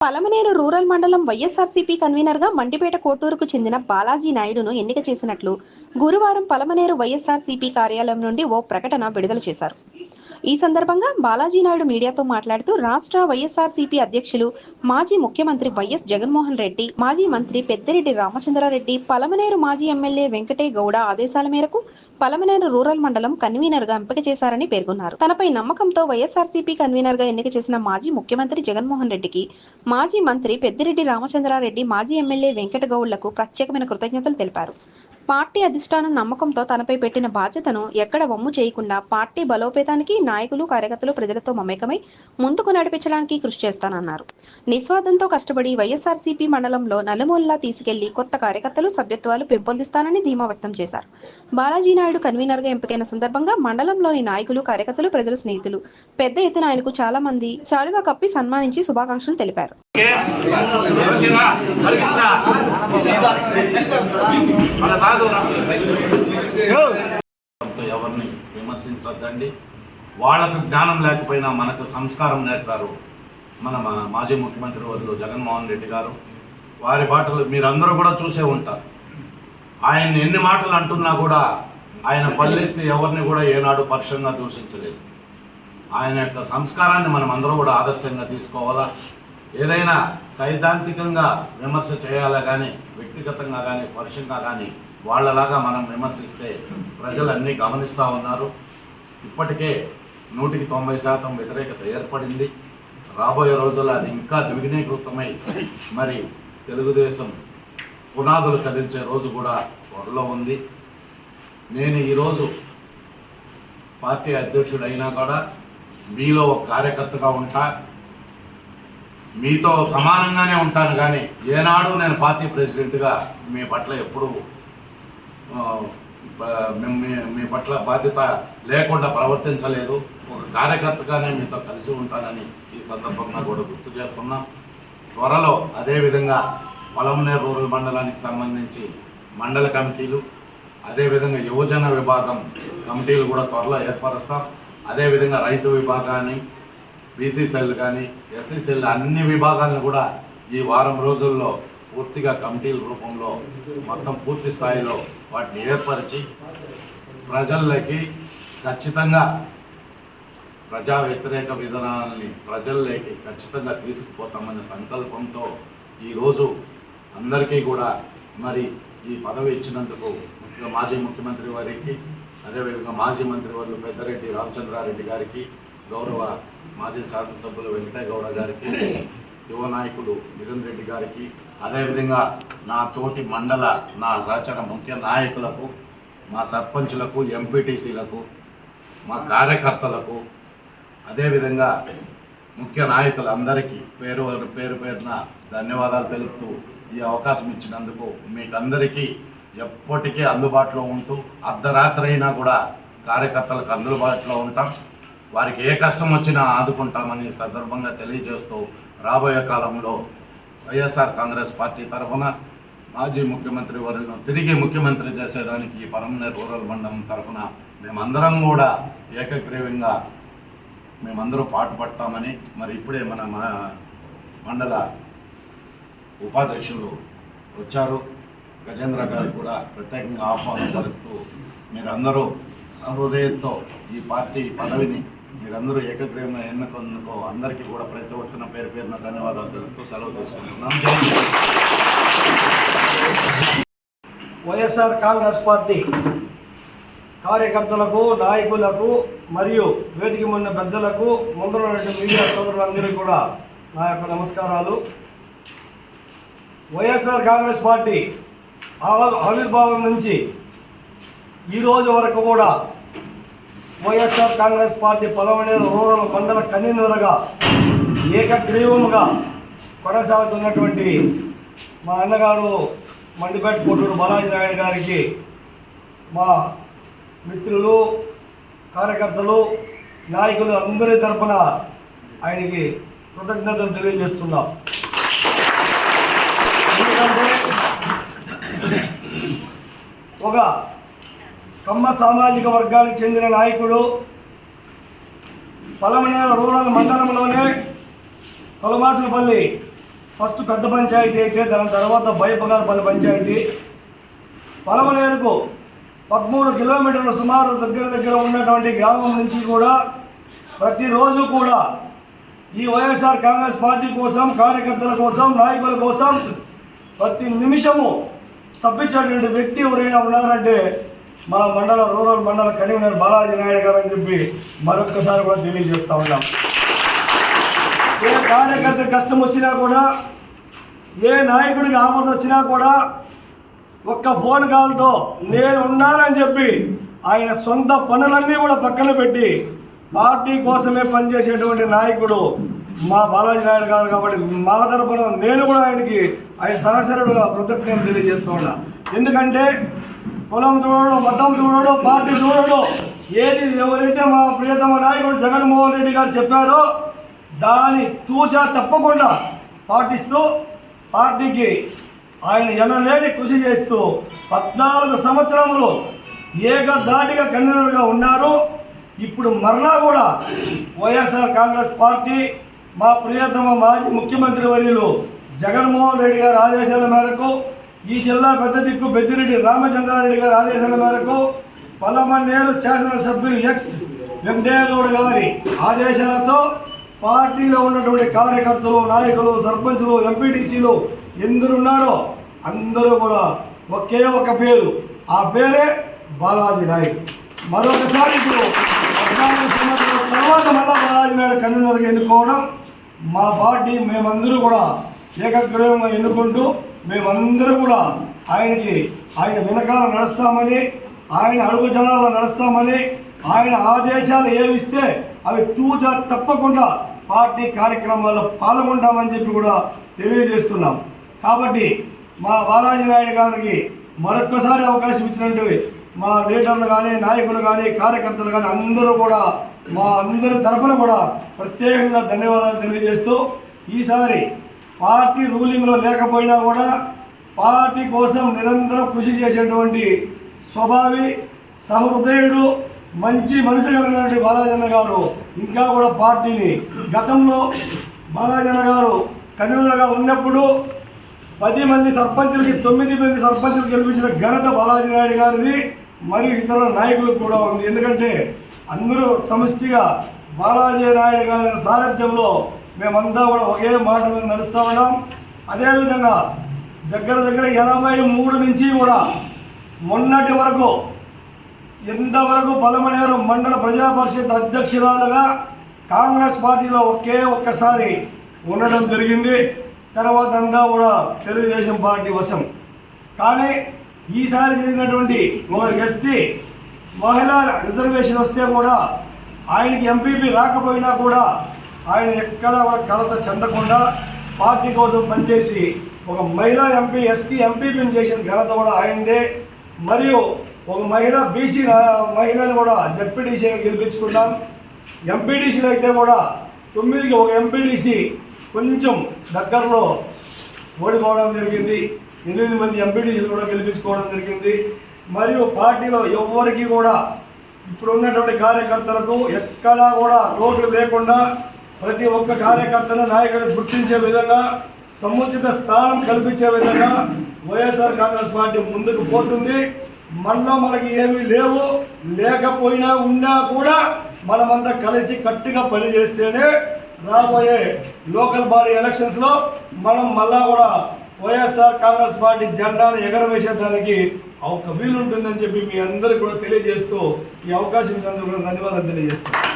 Palamaner rural మండలం వైఎస్ఆర్సీపీ కన్వీనర్గా మండిపేట కోటూరుకు చెందిన బాలాజీ నాయుడును ఎన్నిక చేసినట్లు గురువారం పలమనేరు వైఎస్ఆర్సీపీ కార్యాలయం నుండి ఓ ప్రకటన విడుదల చేశారు. ఈ సందర్భంగా బాలాజీ నాయుడు మీడియాతో మాట్లాడుతూ రాష్ట్ర వైఎస్ఆర్సీపీ అధ్యక్షులు మాజీ ముఖ్యమంత్రి వైఎస్ జగన్మోహన్ రెడ్డి, మాజీ మంత్రి పెద్దిరెడ్డి రామచంద్రారెడ్డి, పలమనేరు మాజీ ఎమ్మెల్యే వెంకటే గౌడ ఆదేశాల మేరకు పలమనేరు రూరల్ మండలం కన్వీనర్గా ఎంపిక చేశారని పేర్కొన్నారు. తనపై నమ్మకంతో వైఎస్ఆర్సీపీ కన్వీనర్గా ఎన్నిక చేసిన మాజీ ముఖ్యమంత్రి జగన్మోహన్ రెడ్డికి, మాజీ మంత్రి పెద్దిరెడ్డి రామచంద్రారెడ్డి, మాజీ ఎమ్మెల్యే వెంకట గౌడ్లకు ప్రత్యేకమైన కృతజ్ఞతలు తెలిపారు. పార్టీ అధిష్టానం నమ్మకంతో తనపై పెట్టిన బాధ్యతను ఎక్కడ వమ్ము చేయకుండా పార్టీ బలోపేతానికి నాయకులు, కార్యకర్తలు ప్రజలతో మమేకమై ముందుకు నడిపించడానికి కృషి చేస్తానన్నారు. నిస్వార్థంతో కష్టపడి వైఎస్ఆర్సీపీ మండలంలో నలుమూలలా తీసుకెళ్లి కొత్త కార్యకర్తలు, సభ్యత్వాలు పెంపొందిస్తానని ధీమా వ్యక్తం చేశారు. బాలాజీ నాయుడు కన్వీనర్గా ఎంపికైన సందర్భంగా మండలంలోని నాయకులు, కార్యకర్తలు, ప్రజల స్నేహితులు పెద్ద ఎత్తున ఆయనకు చాలా మంది శాలువా కప్పి సన్మానించి శుభాకాంక్షలు తెలిపారు. ఎవరిని విమర్శించొద్దండి. వాళ్ళకు జ్ఞానం లేకపోయినా మనకు సంస్కారం నేర్పారు మన మాజీ ముఖ్యమంత్రి వర్యులు జగన్మోహన్ రెడ్డి గారు. వారి మాటలు మీరందరూ కూడా చూసే ఉంటారు. ఆయన ఎన్ని మాటలు అంటున్నా కూడా ఆయన పల్లెత్తి ఎవరిని కూడా ఏనాడు పరుషంగా దూషించలేదు. ఆయన యొక్క సంస్కారాన్ని మనం అందరూ కూడా ఆదర్శంగా తీసుకోవాలా. ఏదైనా సైద్ధాంతికంగా విమర్శ చేయాలా కానీ వ్యక్తిగతంగా కానీ పరుషంగా కానీ వాళ్ళలాగా మనం విమర్శిస్తే ప్రజలు అన్నీ గమనిస్తూ ఉన్నారు. ఇప్పటికే 190% వ్యతిరేకత ఏర్పడింది. రాబోయే రోజుల్లో అది ఇంకా ద్విగుణీకృతమై మరి తెలుగుదేశం పునాదులు కదిల్చే రోజు కూడా త్వరలో ఉంది. నేను ఈరోజు పార్టీ అధ్యక్షుడైనా కూడా మీలో ఒక కార్యకర్తగా ఉంటా, మీతో సమానంగానే ఉంటాను. కానీ ఏనాడు నేను పార్టీ ప్రెసిడెంట్గా మీ పట్ల ఎప్పుడూ మీ పట్ల బాధ్యత లేకుండా ప్రవర్తించలేదు. ఒక కార్యకర్తగానే మీతో కలిసి ఉంటానని ఈ సందర్భంగా కూడా గుర్తు చేస్తున్నాం. త్వరలో అదేవిధంగా పలమనేరు రూరల్ మండలానికి సంబంధించి మండల కమిటీలు, అదేవిధంగా యువజన విభాగం కమిటీలు కూడా త్వరలో ఏర్పరుస్తాం. అదేవిధంగా రైతు విభాగాన్ని, బీసీ సెల్ కానీ, ఎస్సీ సెల్ అన్ని విభాగాలను కూడా ఈ వారం రోజుల్లో పూర్తిగా కమిటీల రూపంలో మొత్తం పూర్తి స్థాయిలో వాటిని ఏర్పరిచి ప్రజల్లోకి ఖచ్చితంగా ప్రజా వ్యతిరేక విధానాలని ప్రజల్లోకి ఖచ్చితంగా తీసుకుపోతామనే సంకల్పంతో ఈరోజు అందరికీ కూడా మరి ఈ పదవి ఇచ్చినందుకు మాజీ ముఖ్యమంత్రి వారికి, అదేవిధంగా మాజీ మంత్రి వర్యులు పెద్దిరెడ్డి రామచంద్రారెడ్డి గారికి, గౌరవ మాజీ శాసనసభ్యులు వెంకటే గౌడ గారికి, యువ నాయకులు మిథున్ రెడ్డి గారికి, అదేవిధంగా నా తోటి మండల నా సహచర ముఖ్య నాయకులకు, మా సర్పంచులకు, ఎంపీటీసీలకు, మా కార్యకర్తలకు, అదేవిధంగా ముఖ్య నాయకులందరికీ పేరున ధన్యవాదాలు తెలుపుతూ ఈ అవకాశం ఇచ్చినందుకు మీకందరికీ ఎప్పటికీ అందుబాటులో ఉంటూ అర్ధరాత్రి అయినా కూడా కార్యకర్తలకు అందుబాటులో ఉంటాం. వారికి ఏ కష్టం వచ్చినా ఆదుకుంటామని సందర్భంగా తెలియజేస్తూ రాబోయే కాలంలో వైఎస్ఆర్ కాంగ్రెస్ పార్టీ తరఫున మాజీ ముఖ్యమంత్రి వర్యులను తిరిగి ముఖ్యమంత్రి చేసేదానికి ఈ పలమనేరు రూరల్ మండలం తరఫున మేమందరం కూడా ఏకగ్రీవంగా మేమందరూ పాటుపడతామని మరి ఇప్పుడే మన మండల ఉపాధ్యక్షులు వచ్చారు, గజేంద్ర గారికి కూడా ప్రత్యేకంగా ఆహ్వానం పలుకుతూ మీరందరూ సహృదయంతో ఈ పార్టీ పదవిని మీరందరూ ఏకగ్రీవంగా ఎన్నుకున్నందుకు అందరికీ కూడా ప్రతి ఒక్కరిన పేరున ధన్యవాదాలు తెలుపుతూ సెలవు తీసుకుంటున్నాం. వైఎస్ఆర్ కాంగ్రెస్ పార్టీ కార్యకర్తలకు, నాయకులకు మరియు వేదిక ఉన్న పెద్దలకు, ముందున్నటువంటి మీడియా సోదరులందరికీ కూడా నా యొక్క నమస్కారాలు. వైఎస్ఆర్ కాంగ్రెస్ పార్టీ ఆవిర్భావం నుంచి ఈరోజు వరకు కూడా వైఎస్ఆర్ కాంగ్రెస్ పార్టీ పలమనేరు రూరల్ మండల కన్వీనర్గా ఏకగ్రీవంగా కొనసాగుతున్నటువంటి మా అన్నగారు మండిపేట కోటూరు బాలాజీ నాయుడు గారికి, మా మిత్రులు, కార్యకర్తలు, నాయకులు అందరి తరఫున ఆయనకి కృతజ్ఞతలు తెలియజేస్తున్నాం. ఎందుకంటే ఒక కమ్మ సామాజిక వర్గానికి చెందిన నాయకుడు పలమనేరు రూరల్ మండలంలోనే కొలమాసులపల్లి ఫస్ట్ పెద్ద పంచాయతీ అయితే దాని తర్వాత బైపగారపల్లి పంచాయతీ. పలమనేరుకు 13 కిలోమీటర్ల సుమారు దగ్గర ఉన్నటువంటి గ్రామం నుంచి కూడా ప్రతిరోజు కూడా ఈ వైఎస్ఆర్ కాంగ్రెస్ పార్టీ కోసం, కార్యకర్తల కోసం, నాయకుల కోసం ప్రతి నిమిషము తప్పించేటువంటి వ్యక్తి ఎవరైనా ఉన్నారంటే మా రూరల్ మండల కన్వీనర్ బాలాజీ నాయుడు గారు అని చెప్పి మరొక్కసారి కూడా తెలియజేస్తూ ఉన్నాం. ఏ కార్యకర్త కష్టం వచ్చినా కూడా, ఏ నాయకుడికి ఆపద వచ్చినా కూడా ఒక్క ఫోన్ కాల్తో నేను ఉన్నానని చెప్పి ఆయన సొంత పనులన్నీ కూడా పక్కన పెట్టి పార్టీ కోసమే పనిచేసేటువంటి నాయకుడు మా బాలాజీ నాయుడు గారు. కాబట్టి మా తరఫున నేను కూడా ఆయన సహచరుడుగా కృతజ్ఞతలు తెలియజేస్తూ ఉన్నా. ఎందుకంటే కులం చూడడు, మతం చూడడు, పార్టీ చూడడు, ఏది ఎవరైతే మా ప్రియతమ నాయకుడు జగన్మోహన్ రెడ్డి గారు చెప్పారో దాని తూచా తప్పకుండా పాటిస్తూ పార్టీకి ఆయన ఎనలేని కృషి చేస్తూ 14 సంవత్సరములు ఏకధాటిగా కన్వీనర్గా ఉన్నారు. ఇప్పుడు మరలా కూడా వైఎస్ఆర్ కాంగ్రెస్ పార్టీ మా ప్రియతమ మాజీ ముఖ్యమంత్రి వర్యులు జగన్మోహన్ రెడ్డి గారి ఆదేశాల మేరకు, ఈ జిల్లా పెద్ద దిక్కు పెద్దిరెడ్డి రామచంద్రారెడ్డి గారి ఆదేశాల మేరకు, పలమనేరు శాసనసభ్యులు ఎక్స్ వెంకటేగౌడ్ గారి ఆదేశాలతో పార్టీలో ఉన్నటువంటి కార్యకర్తలు, నాయకులు, సర్పంచులు, ఎంపీటీసీలు ఎందరున్నారో అందరూ కూడా ఒకే ఒక పేరు, ఆ పేరే బాలాజీ నాయుడు. మరొకసారి ఇప్పుడు 14 సంవత్సరాల తర్వాత మళ్ళా బాలాజీ నాయుడు కన్వీనర్గా ఎన్నుకోవడం మా పార్టీ మేమందరూ కూడా ఏకగ్రీవంగా ఎన్నుకుంటూ మేమందరూ కూడా ఆయన వెనకాల నడుస్తామని, ఆయన అడుగుజాడల్లో నడుస్తామని, ఆయన ఆదేశాలు ఏమిస్తే అవి తూచా తప్పకుండా పార్టీ కార్యక్రమాల్లో పాల్గొంటామని చెప్పి కూడా తెలియజేస్తున్నాం. కాబట్టి మా బాలాజీ నాయుడు గారికి మరొక్కసారి అవకాశం ఇచ్చినట్టు మా లీడర్లు కానీ, నాయకులు కానీ, కార్యకర్తలు కానీ అందరూ కూడా మా అందరి తరఫున కూడా ప్రత్యేకంగా ధన్యవాదాలు తెలియజేస్తూ, ఈసారి పార్టీ రూలింగ్లో లేకపోయినా కూడా పార్టీ కోసం నిరంతరం కృషి చేసేటువంటి స్వభావి, సహృదయుడు, మంచి మనసు కలిగినటువంటి బాలాజన్న గారు ఇంకా కూడా పార్టీని గతంలో బాలాజన్న గారు కన్వీనర్గా ఉన్నప్పుడు 10 మంది సర్పంచులకి 9 మంది సర్పంచులు గెలిపించిన ఘనత బాలాజీ నాయుడు గారిది మరియు ఇతర నాయకులకు కూడా ఉంది. ఎందుకంటే అందరూ సమిష్టిగా బాలాజీ నాయుడు గారి సారథ్యంలో మేమంతా కూడా ఒకే మాట మీద నడుస్తూ ఉన్నాం. అదేవిధంగా దగ్గర 83 నుంచి కూడా మొన్నటి వరకు ఎంతవరకు పలమనేరు మండల ప్రజా పరిషత్ అధ్యక్షురాలుగా కాంగ్రెస్ పార్టీలో ఒక్కసారి ఉండడం జరిగింది. తర్వాత అంతా కూడా తెలుగుదేశం పార్టీ వశం. కానీ ఈసారి జరిగినటువంటి ఒక ఎస్టీ మహిళా రిజర్వేషన్ వస్తే కూడా ఆయనకి ఎంపీపీ రాకపోయినా కూడా ఆయన ఎక్కడా కూడా కలత చెందకుండా పార్టీ కోసం పనిచేసి ఒక మహిళా ఎంపీ, ఎస్టీ ఎంపీపీని చేసిన ఘనత కూడా ఆయనదే. మరియు ఒక మహిళా బీసీ మహిళను కూడా జడ్పీటీసీగా గెలిపించుకున్నాం. ఎంపీటీసీలు అయితే కూడా 9కి ఒక ఎంపీటీసీ కొంచెం దగ్గరలో ఓడిపోవడం జరిగింది. 8 మంది ఎంపీటీసీలు కూడా గెలిపించుకోవడం జరిగింది. మరియు పార్టీలో ఎవరికి కూడా ఇప్పుడు ఉన్నటువంటి కార్యకర్తలకు ఎక్కడా కూడా లోటు లేకుండా ప్రతి ఒక్క కార్యకర్తను, నాయకుడిని గుర్తించే విధంగా, సముచిత స్థానం కల్పించే విధంగా వైఎస్ఆర్ కాంగ్రెస్ పార్టీ ముందుకు పోతుంది. మనలో మనకి ఏమీ లేకపోయినా ఉన్నా కూడా మనమంతా కలిసి కట్టుగా పనిచేస్తేనే రాబోయే లోకల్ బాడీ ఎలక్షన్స్లో మనం మళ్ళా కూడా వైఎస్ఆర్ కాంగ్రెస్ పార్టీ జెండాను ఎగరవేసేదానికి ఒక వీలుంటుందని చెప్పి మీ అందరికీ కూడా తెలియజేస్తూ ఈ అవకాశం ధన్యవాదాలు తెలియజేస్తాను.